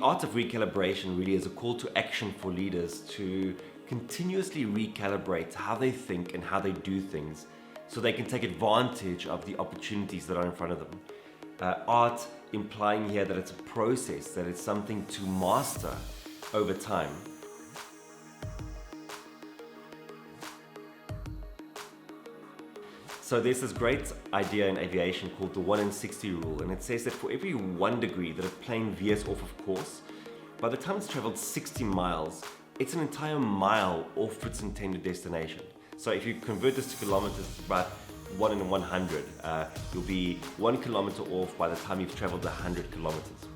art of recalibration really is a call to action for leaders to continuously recalibrate how they think and how they do things so they can take advantage of the opportunities that are in front of them. Art implying here that it's a process, that it's something to master over time. So there's this great idea in aviation called the 1 in 60 rule, and it says that for every 1 degree that a plane veers off of course, by the time it's traveled 60 miles, it's an entire mile off its intended destination. So if you convert this to kilometers, it's about 1 in 100. You'll be 1 kilometer off by the time you've traveled 100 kilometers.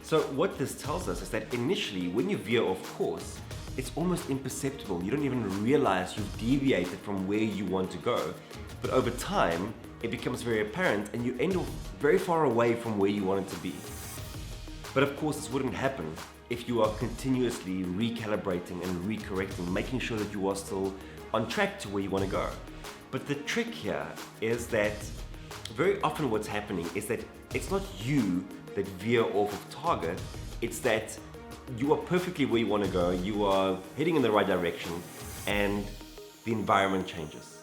So what this tells us is that initially, when you veer off course, it's almost imperceptible. You don't even realize you've deviated from where you want to go. But over time, it becomes very apparent and you end up very far away from where you wanted to be. But of course, this wouldn't happen if you are continuously recalibrating and recorrecting, making sure that you are still on track to where you want to go. But the trick here is that very often what's happening is that it's not you that veer off of target, it's that you are perfectly where you want to go, you are heading in the right direction, and the environment changes.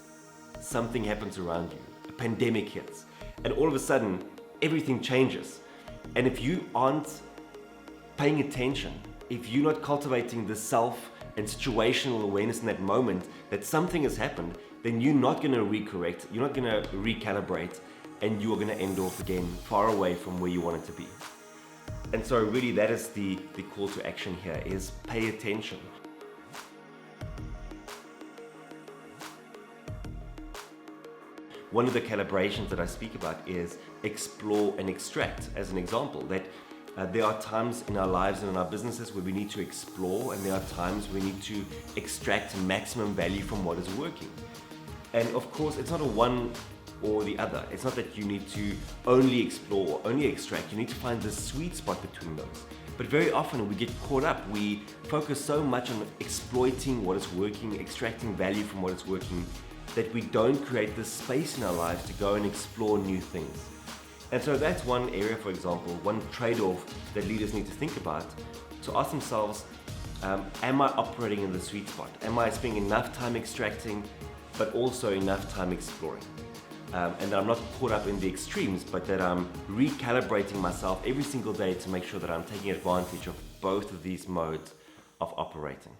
Something happens around you, a pandemic hits, and all of a sudden, everything changes. And if you aren't paying attention, if you're not cultivating the self and situational awareness in that moment that something has happened, then you're not going to recorrect, you're not going to recalibrate, and you are going to end off again far away from where you wanted to be. And so really that is the call to action here, is pay attention. One of the calibrations that I speak about is explore and extract, as an example, that there are times in our lives and in our businesses where we need to explore, and there are times we need to extract maximum value from what is working. And of course, it's not a one or the other. It's not that you need to only explore or only extract. You need to find the sweet spot between those. But very often we get caught up. We focus so much on exploiting what is working, extracting value from what is working, that we don't create this space in our lives to go and explore new things. And so that's one area, for example, one trade-off that leaders need to think about, to ask themselves, am I operating in the sweet spot? Am I spending enough time extracting, but also enough time exploring? And that I'm not caught up in the extremes, but that I'm recalibrating myself every single day to make sure that I'm taking advantage of both of these modes of operating.